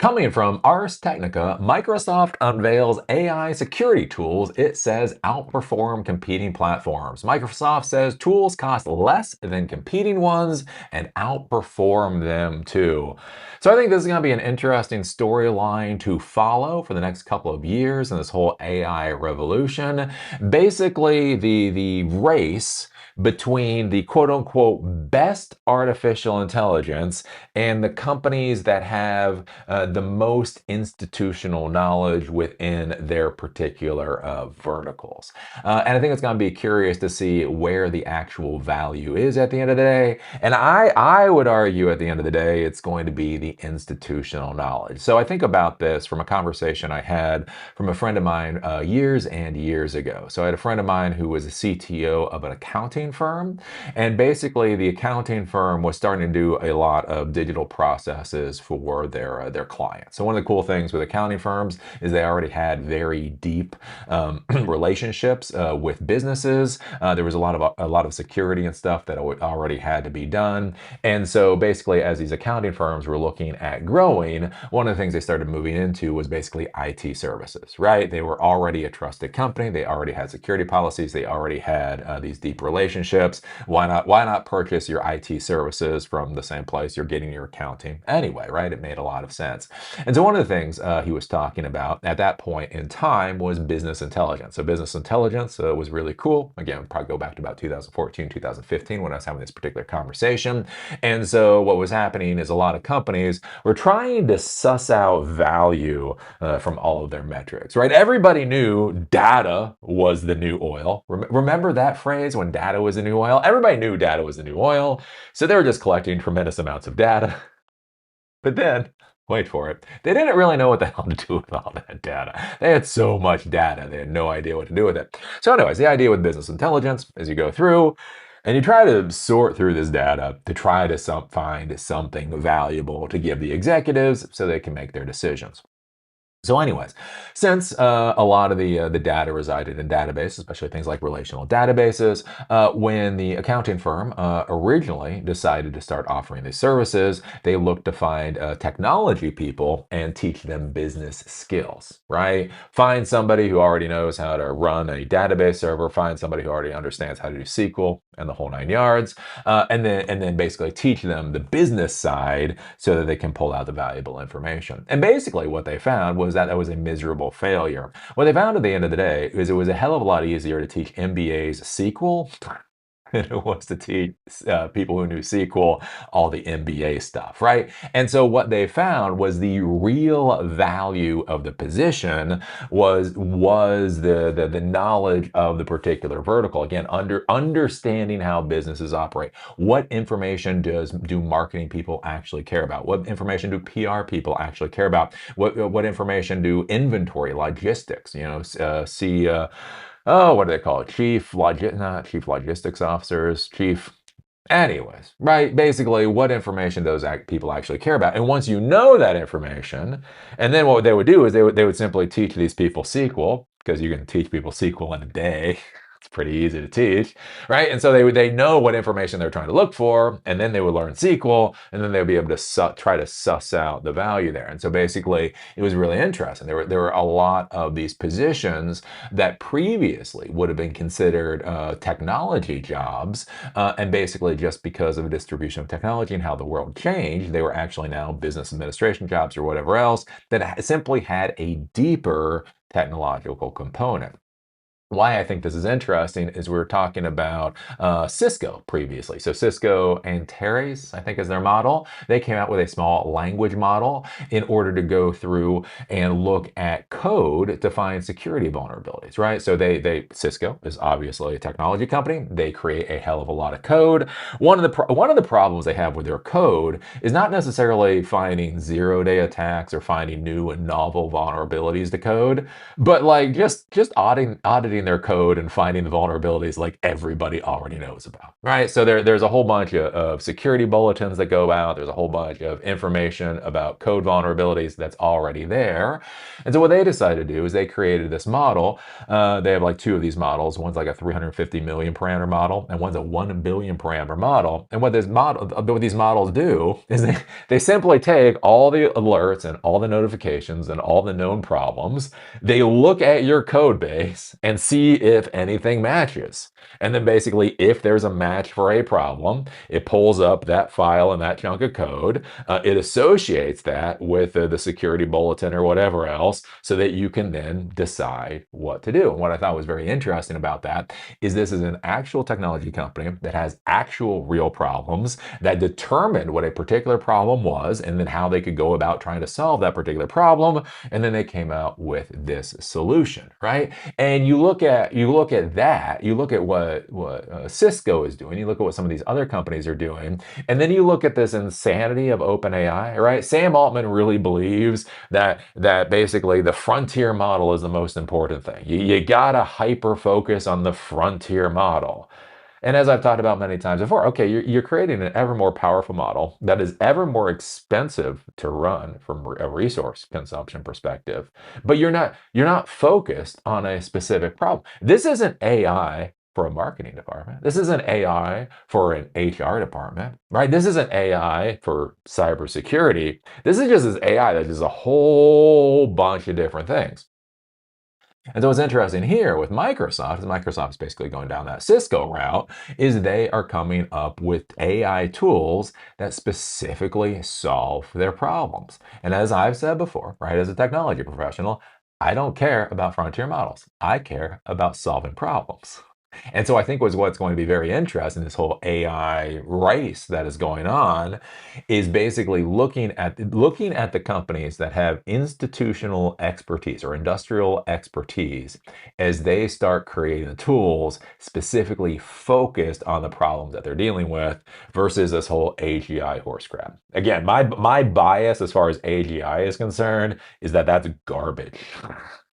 Coming from Ars Technica, Microsoft unveils AI security tools it says outperform competing platforms. Microsoft says tools cost less than competing ones and outperform them too. So I think this is going to be an interesting storyline to follow for the next couple of years in this whole AI revolution. Basically, the race between the quote unquote best artificial intelligence and the companies that have the most institutional knowledge within their particular verticals. And I think it's going to be curious to see where the actual value is at the end of the day. And I would argue at the end of the day, it's going to be the institutional knowledge. So I think about this from a conversation I had from a friend of mine years and years ago. So I had a friend of mine who was a CTO of an accounting firm, and basically the accounting firm was starting to do a lot of digital processes for their clients. So one of the cool things with accounting firms is they already had very deep relationships with businesses. There was a lot of security and stuff that already had to be done. And so basically, as these accounting firms were looking at growing, one of the things they started moving into was basically IT services, right? They were already a trusted company. They already had security policies. They already had these deep relationships. Why not purchase your IT services from the same place you're getting your accounting anyway, right? It made a lot of sense. And so one of the things he was talking about at that point in time was business intelligence. So business intelligence was really cool. Again, probably go back to about 2014, 2015 when I was having this particular conversation. And so what was happening is a lot of companies were trying to suss out value from all of their metrics, right? Everybody knew data was the new oil. Remember that phrase, when data was the new oil? Everybody knew data was the new oil. So they were just collecting tremendous amounts of data. But then, wait for it, they didn't really know what the hell to do with all that data. They had so much data, they had no idea what to do with it. So anyways, the idea with business intelligence is you go through and you try to sort through this data to try to find something valuable to give the executives so they can make their decisions. So anyways, since a lot of the data resided in databases, especially things like relational databases, when the accounting firm originally decided to start offering these services, they looked to find technology people and teach them business skills, right? Find somebody who already knows how to run a database server, find somebody who already understands how to do SQL and the whole nine yards, and then basically teach them the business side so that they can pull out the valuable information. And basically what they found was that was a miserable failure. What they found at the end of the day is it was a hell of a lot easier to teach MBAs SQL than it was to teach people who knew SQL all the MBA stuff, right? And so what they found was the real value of the position was the knowledge of the particular vertical. Again, understanding how businesses operate. What information do marketing people actually care about? What information do PR people actually care about? What information do inventory, logistics, see oh, what do they call it? Not chief logistics officers, chief. Anyways, right? Basically, what information those people actually care about. And once you know that information, and then what they would do is they would simply teach these people SQL, because you can teach people SQL in a day. It's pretty easy to teach, right? And so they know what information they're trying to look for, and then they would learn SQL, and then they'll be able to try to suss out the value there. And so basically, it was really interesting. There were a lot of these positions that previously would have been considered technology jobs, and basically just because of the distribution of technology and how the world changed, they were actually now business administration jobs or whatever else that simply had a deeper technological component. Why I think this is interesting is we were talking about Cisco previously. So Cisco Antares, I think is their model. They came out with a small language model in order to go through and look at code to find security vulnerabilities, right? So Cisco is obviously a technology company. They create a hell of a lot of code. One of the problems they have with their code is not necessarily finding zero-day attacks or finding new and novel vulnerabilities to code, but like just auditing reading their code and finding the vulnerabilities like everybody already knows about, right? So there's a whole bunch of security bulletins that go out. There's a whole bunch of information about code vulnerabilities that's already there. And so what they decided to do is they created this model. They have like two of these models. One's like a 350 million parameter model, and one's a 1 billion parameter model. And what these models do is they simply take all the alerts and all the notifications and all the known problems. They look at your code base and see if anything matches. And then basically, if there's a match for a problem, it pulls up that file and that chunk of code. It associates that with the security bulletin or whatever else so that you can then decide what to do. And what I thought was very interesting about that is this is an actual technology company that has actual real problems that determined what a particular problem was and then how they could go about trying to solve that particular problem. And then they came out with this solution, right? And you look at that, you look at what Cisco is doing, you look at what some of these other companies are doing, and then you look at this insanity of OpenAI, right? Sam Altman really believes that basically the frontier model is the most important thing. You gotta hyper focus on the frontier model. And as I've talked about many times before, okay, you're creating an ever more powerful model that is ever more expensive to run from a resource consumption perspective, but you're not focused on a specific problem. This isn't AI for a marketing department. This isn't AI for an HR department, right? This isn't AI for cybersecurity. This is just this AI that does a whole bunch of different things. And so what's interesting here with Microsoft is Microsoft's basically going down that Cisco route, is they are coming up with AI tools that specifically solve their problems. And as I've said before, right, as a technology professional, I don't care about frontier models. I care about solving problems. And so I think what's going to be very interesting, this whole AI race that is going on, is basically looking at the companies that have institutional expertise or industrial expertise as they start creating the tools specifically focused on the problems that they're dealing with versus this whole AGI horse crap. Again, my bias as far as AGI is concerned is that that's garbage.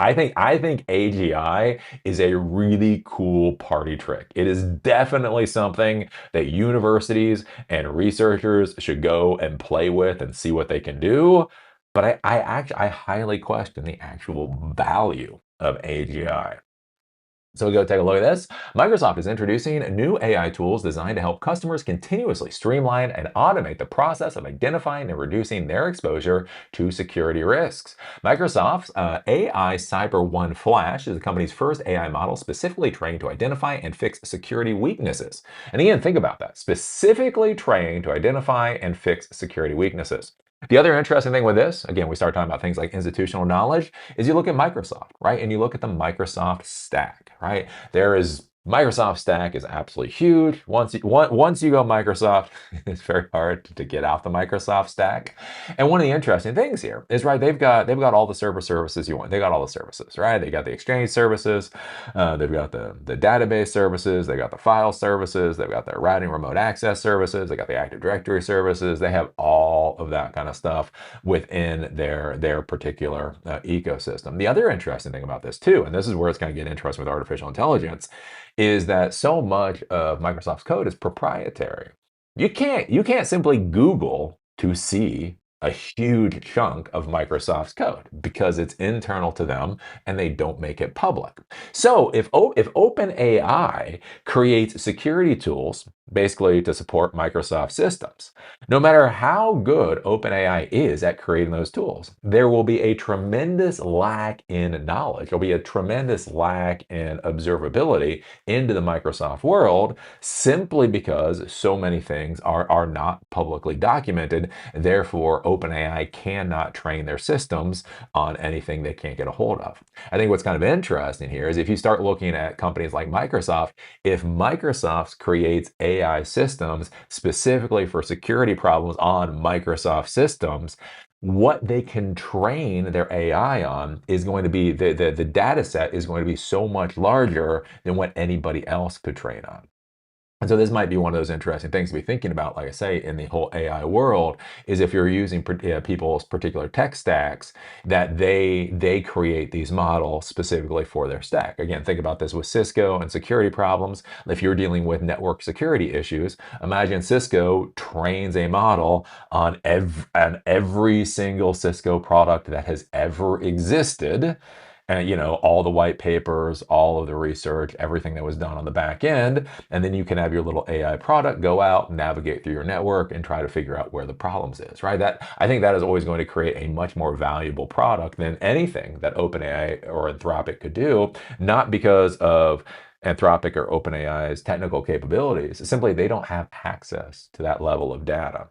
I think AGI is a really cool party trick. It is definitely something that universities and researchers should go and play with and see what they can do. But I highly question the actual value of AGI. So we go take a look at this. Microsoft is introducing new AI tools designed to help customers continuously streamline and automate the process of identifying and reducing their exposure to security risks. Microsoft's AI Cyber One Flash is the company's first AI model specifically trained to identify and fix security weaknesses. And again, think about that. Specifically trained to identify and fix security weaknesses. The other interesting thing with this, again, we start talking about things like institutional knowledge, is you look at Microsoft, right? And you look at the Microsoft stack, right? Microsoft stack is absolutely huge. Once you go Microsoft, it's very hard to get out the Microsoft stack. And one of the interesting things here is, right, they've got all the server services you want. They got all the services, right? They got the Exchange services, they've got the database services, they got the file services, they've got the routing remote access services, they got the Active Directory services. They have all of that kind of stuff within their particular ecosystem. The other interesting thing about this too, and this is where it's going to get interesting with artificial intelligence, is that so much of Microsoft's code is proprietary. You can't simply Google to see a huge chunk of Microsoft's code because it's internal to them and they don't make it public. So if OpenAI creates security tools basically to support Microsoft systems, no matter how good OpenAI is at creating those tools, there will be a tremendous lack in knowledge. There'll be a tremendous lack in observability into the Microsoft world simply because so many things are not publicly documented. Therefore, OpenAI cannot train their systems on anything they can't get a hold of. I think what's kind of interesting here is if you start looking at companies like Microsoft, if Microsoft creates AI systems specifically for security problems on Microsoft systems, what they can train their AI on is going to be the data set is going to be so much larger than what anybody else could train on. And so this might be one of those interesting things to be thinking about, like I say, in the whole AI world, is if you're using people's particular tech stacks, that they create these models specifically for their stack. Again, think about this with Cisco and security problems. If you're dealing with network security issues, imagine Cisco trains a model on every single Cisco product that has ever existed, and all the white papers, all of the research, everything that was done on the back end, and then you can have your little AI product go out, navigate through your network, and try to figure out where the problems is, right? That, I think, that is always going to create a much more valuable product than anything that OpenAI or Anthropic could do, not because of Anthropic or OpenAI's technical capabilities. Simply, they don't have access to that level of data.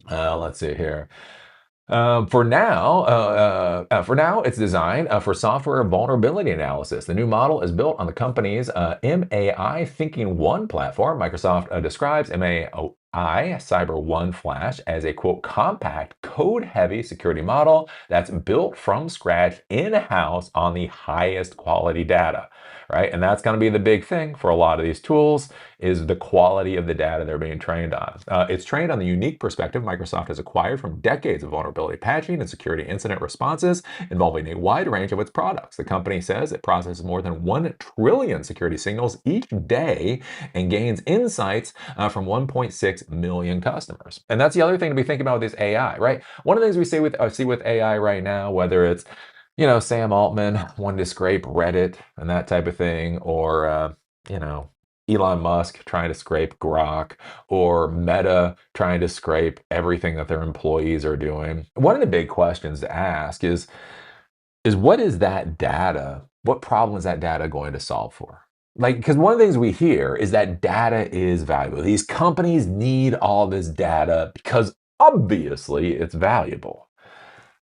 Let's see here. For now, it's designed for software vulnerability analysis. The new model is built on the company's MAI Thinking One platform. Microsoft describes MAI Cyber One Flash as a quote compact, code-heavy security model that's built from scratch in-house on the highest quality data. Right, and that's going to be the big thing for a lot of these tools, is the quality of the data they're being trained on. It's trained on the unique perspective Microsoft has acquired from decades of vulnerability patching and security incident responses involving a wide range of its products. The company says it processes more than 1 trillion security signals each day and gains insights from 1.6 million customers. And that's the other thing to be thinking about with this AI, right? One of the things we see with AI right now, whether it's Sam Altman wanting to scrape Reddit and that type of thing, or you know, Elon Musk trying to scrape Grok, or Meta trying to scrape everything that their employees are doing. One of the big questions to ask is what is that data? What problem is that data going to solve for? Like, because one of the things we hear is that data is valuable. These companies need all this data because obviously it's valuable.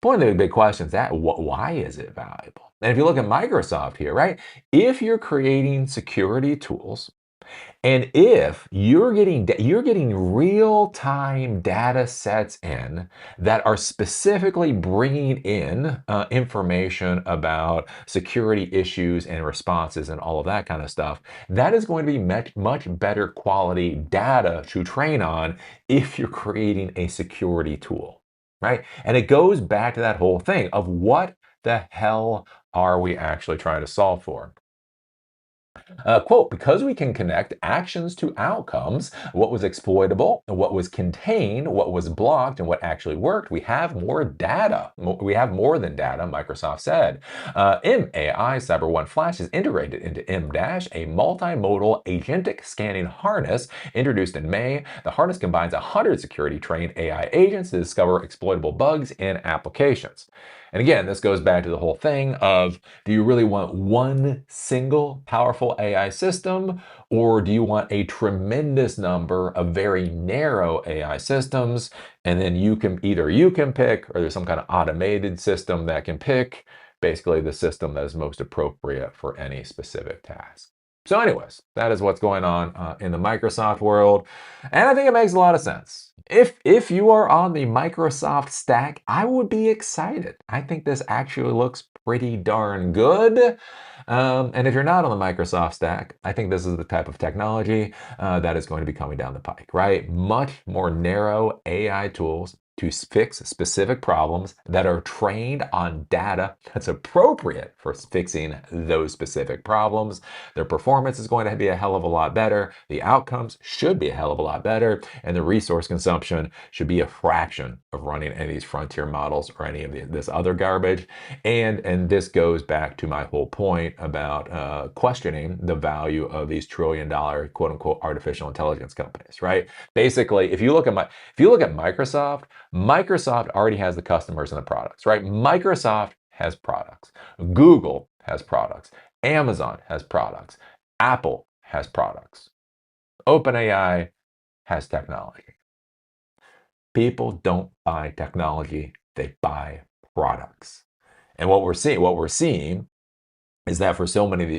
One of the big questions, that why is it valuable? And if you look at Microsoft here, right? If you're creating security tools, and if you're getting real-time data sets in that are specifically bringing in information about security issues and responses and all of that kind of stuff, that is going to be much better quality data to train on if you're creating a security tool, right? And it goes back to that whole thing of what the hell are we actually trying to solve for? Quote, because we can connect actions to outcomes, what was exploitable, what was contained, what was blocked, and what actually worked, we have more data. We have more than data, Microsoft said. MAI Cyber One Flash is integrated into M-Dash, a multimodal agentic scanning harness introduced in May. The harness combines 100 security-trained AI agents to discover exploitable bugs in applications. And again, this goes back to the whole thing of, do you really want one single powerful AI system, or do you want a tremendous number of very narrow AI systems? And then you can pick, or there's some kind of automated system that can pick basically the system that is most appropriate for any specific task. So anyways, that is what's going on in the Microsoft world. And I think it makes a lot of sense. If you are on the Microsoft stack, I would be excited. I think this actually looks pretty darn good. And if you're not on the Microsoft stack, I think this is the type of technology that is going to be coming down the pike, right? Much more narrow AI tools to fix specific problems that are trained on data that's appropriate for fixing those specific problems. Their performance is going to be a hell of a lot better. The outcomes should be a hell of a lot better. And the resource consumption should be a fraction of running any of these frontier models or any of this other garbage. And this goes back to my whole point about questioning the value of these trillion-dollar quote unquote artificial intelligence companies, right? Basically, if you look at Microsoft, Microsoft already has the customers and the products, right? Microsoft has products. Google has products. Amazon has products. Apple has products. OpenAI has technology. People don't buy technology, they buy products. And what we're seeing is that for so many of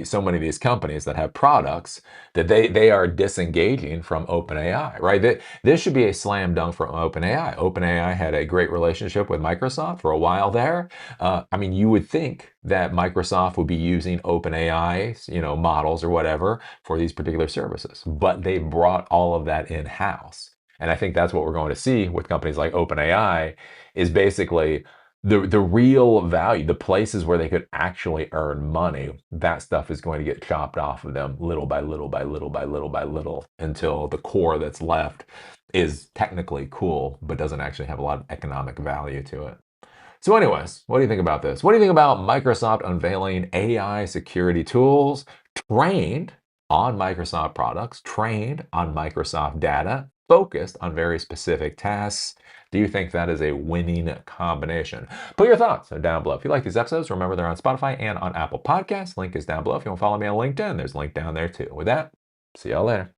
these companies that have products that they are disengaging from OpenAI, right? This should be a slam dunk for OpenAI. OpenAI had a great relationship with Microsoft for a while there. I mean, you would think that Microsoft would be using OpenAI, models or whatever for these particular services, but they brought all of that in-house. And I think that's what we're going to see with companies like OpenAI is basically the real value, the places where they could actually earn money, that stuff is going to get chopped off of them little by little by little by little by little until the core that's left is technically cool, but doesn't actually have a lot of economic value to it. So, anyways, what do you think about this? What do you think about Microsoft unveiling AI security tools trained on Microsoft products, trained on Microsoft data, focused on very specific tasks? Do you think that is a winning combination? Put your thoughts down below. If you like these episodes, remember they're on Spotify and on Apple Podcasts. Link is down below. If you want to follow me on LinkedIn, there's a link down there too. With that, see y'all later.